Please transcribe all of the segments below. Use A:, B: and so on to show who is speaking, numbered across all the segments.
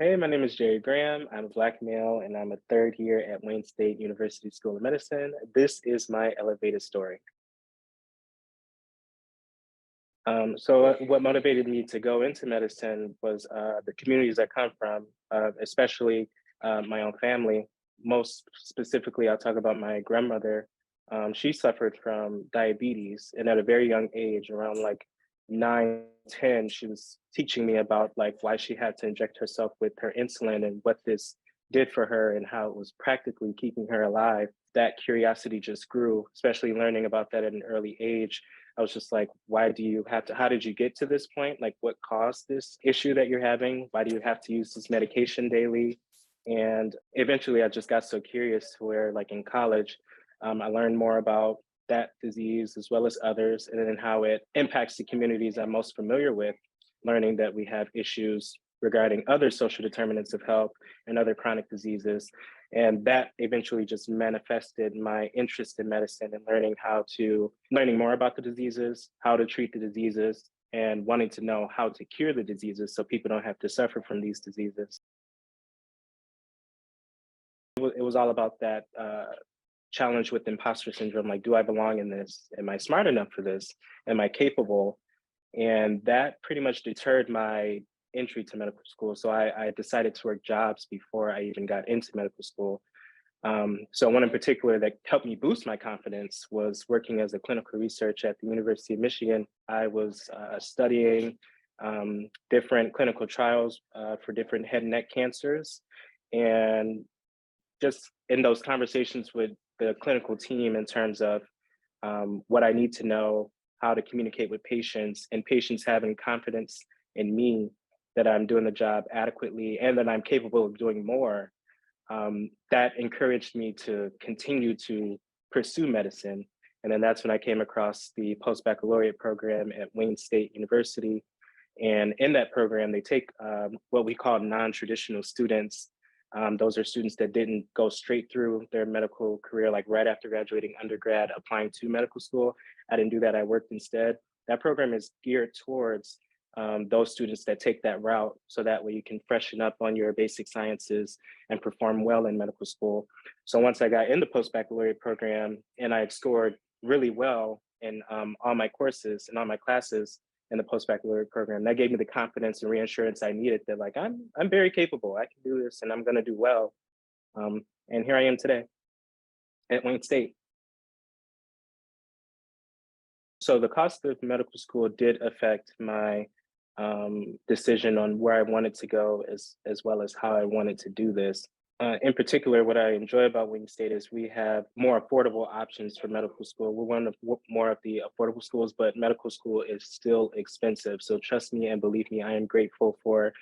A: Hey, my name is Jerry Graham. I'm a Black male and I'm a third year at Wayne State University School of Medicine. This is my elevated story. What motivated me to go into medicine was the communities I come from, especially my own family. Most specifically, I'll talk about my grandmother. She suffered from diabetes, and at a very young age, around like 9, 10, she was teaching me about like why she had to inject herself with her insulin and what this did for her and how it was practically keeping her alive. That curiosity just grew, especially learning about that at an early age. I was just like, why do you have to, how did you get to this point? Like, what caused this issue that you're having? Why do you have to use this medication daily? And eventually, I just got so curious to where, like, in college, I learned more about that disease as well as others, and then how it impacts the communities I'm most familiar with, learning that we have issues regarding other social determinants of health and other chronic diseases. And that eventually just manifested my interest in medicine and learning more about the diseases, how to treat the diseases, and wanting to know how to cure the diseases so people don't have to suffer from these diseases. It was all about that challenge with imposter syndrome. Like, do I belong in this? Am I smart enough for this? Am I capable? And that pretty much deterred my entry to medical school. So I decided to work jobs before I even got into medical school. So one in particular that helped me boost my confidence was working as a clinical research at the University of Michigan. I was studying different clinical trials for different head and neck cancers. And just in those conversations with the clinical team in terms of what I need to know, how to communicate with patients, and patients having confidence in me that I'm doing the job adequately and that I'm capable of doing more, that encouraged me to continue to pursue medicine. And then that's when I came across the post-baccalaureate program at Wayne State University. And in that program, they take what we call non-traditional students. Those are students that didn't go straight through their medical career, like right after graduating undergrad, applying to medical school. I didn't do that, I worked instead. That program is geared towards those students that take that route, so that way you can freshen up on your basic sciences and perform well in medical school. So once I got in the post-baccalaureate program and I scored really well in all my courses and all my classes in the post-baccalaureate program, that gave me the confidence and reassurance I needed that like I'm very capable, I can do this and I'm gonna do well. And here I am today at Wayne State. So the cost of medical school did affect my decision on where I wanted to go, as well as how I wanted to do this. In particular, what I enjoy about Wayne State is we have more affordable options for medical school. We're one of more of the affordable schools, but medical school is still expensive. So trust me and believe me, I am grateful for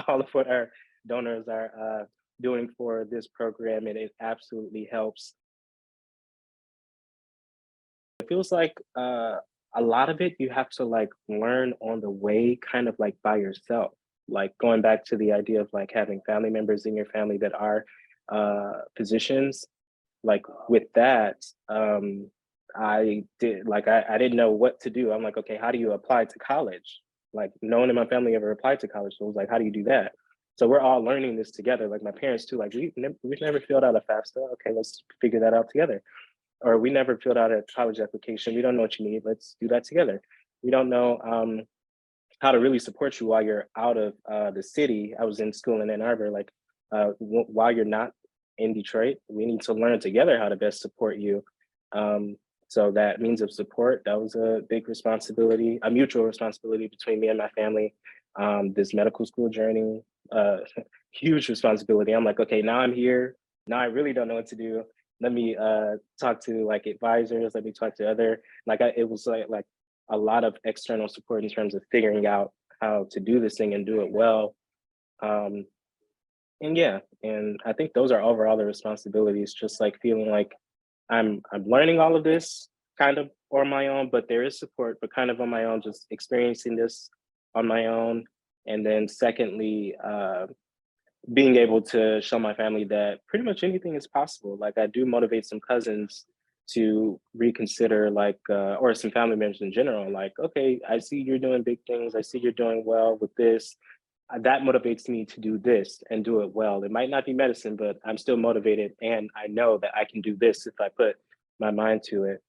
A: all of what our donors are doing for this program, and it absolutely helps. It feels like a lot of it you have to like learn on the way, kind of like by yourself. Like going back to the idea of like having family members in your family that are physicians. Like with that, I didn't know what to do. I'm like, okay, how do you apply to college? Like no one in my family ever applied to college, so I was like, how do you do that? So we're all learning this together. Like my parents too. Like we've never filled out a FAFSA. Okay, let's figure that out together. Or we never filled out a college application. We don't know what you need. Let's do that together. We don't know how to really support you while you're out of the city. I was in school in Ann Arbor. Like while you're not in Detroit, we need to learn together how to best support you. So that means of support, that was a big responsibility, a mutual responsibility between me and my family. This medical school journey, uh, huge responsibility. I'm like, okay, now I'm here. Now I really don't know what to do. Let me talk to like advisors. Let me talk to other. It was like a lot of external support in terms of figuring out how to do this thing and do it well. Um, and yeah, and I think those are overall the responsibilities. Just like feeling like I'm learning all of this kind of on my own, but there is support, but kind of on my own, just experiencing this on my own. And then secondly, being able to show my family that pretty much anything is possible. Like I do motivate some cousins to reconsider, like, or some family members in general, like, okay, I see you're doing big things. I see you're doing well with this. that motivates me to do this and do it well. It might not be medicine, but I'm still motivated, and I know that I can do this if I put my mind to it.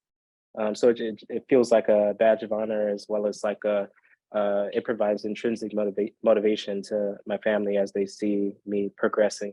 A: So it feels like a badge of honor, as well as like it provides intrinsic motivation to my family as they see me progressing.